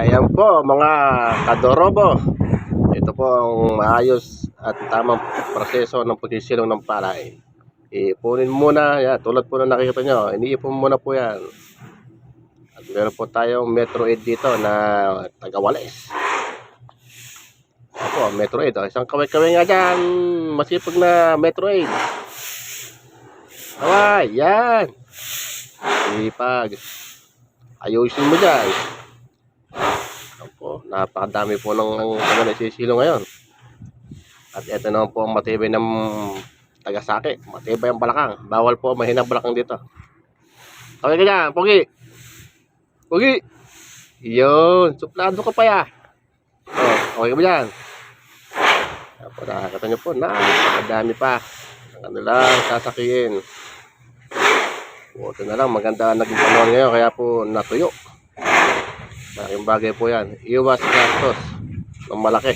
Ayan po mga kadorobo. Ito po ang maayos at tamang proseso ng pagsisilong ng palay. Ipunin muna, yan, tulad po na nakikita nyo, iniipon muna po yan. At meron po tayong Metro 8 dito na taga-Wales. Apo, Metro 8. Oh. Isang kaway-kaway nga dyan. Masipag na Metro 8. Kaway, yan. Sipag. Ayusin mo dyan. Po, napakadami po ng nagsisilo ngayon. At ito naman po ang matibay ng taga-saki. Matibay ang balakang. Bawal po mahinang balakang dito. Okay ka dyan, Pogi. Pogi. Yun, suplado ka pa ya. Oh, okay ka ba dyan? Apo, nakakita nyo po, napakadami pa. Ang lang sasakiin. Ito na lang, maganda naging panahon ngayon, kaya po natuyo. Malaking bagay po yan. Iwas gastos ng malaki.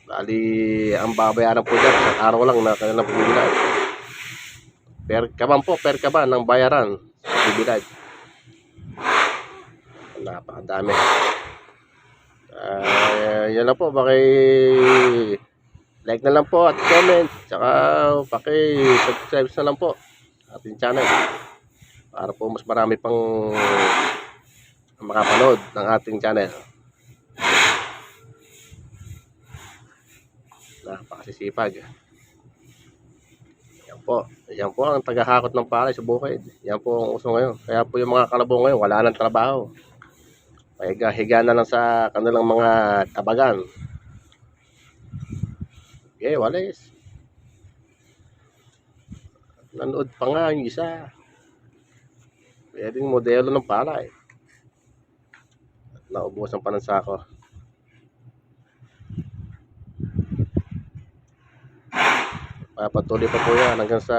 Bali, ang babayaran po dyan sa araw lang na kanilang bibilad. Per kaban ng bayaran sa bibilad. Napakadami. Yan lang po. Like na lang po at comment. Tsaka subscribe na lang po ating channel. Para po mas marami pang makapanood ng ating channel. Napakasisipag. Yan po ang tagahakot ng palay sa bukid. Yan po ang uso ngayon. Kaya po yung mga kalabong ngayon wala nang trabaho. Higa na lang sa kanilang mga tabagan. Okay, Walis. Nanood pa nga yung isa. Pwedeng modelo ng palay. Naubusan pa ng sako. Papatuloy pa po yan hanggang sa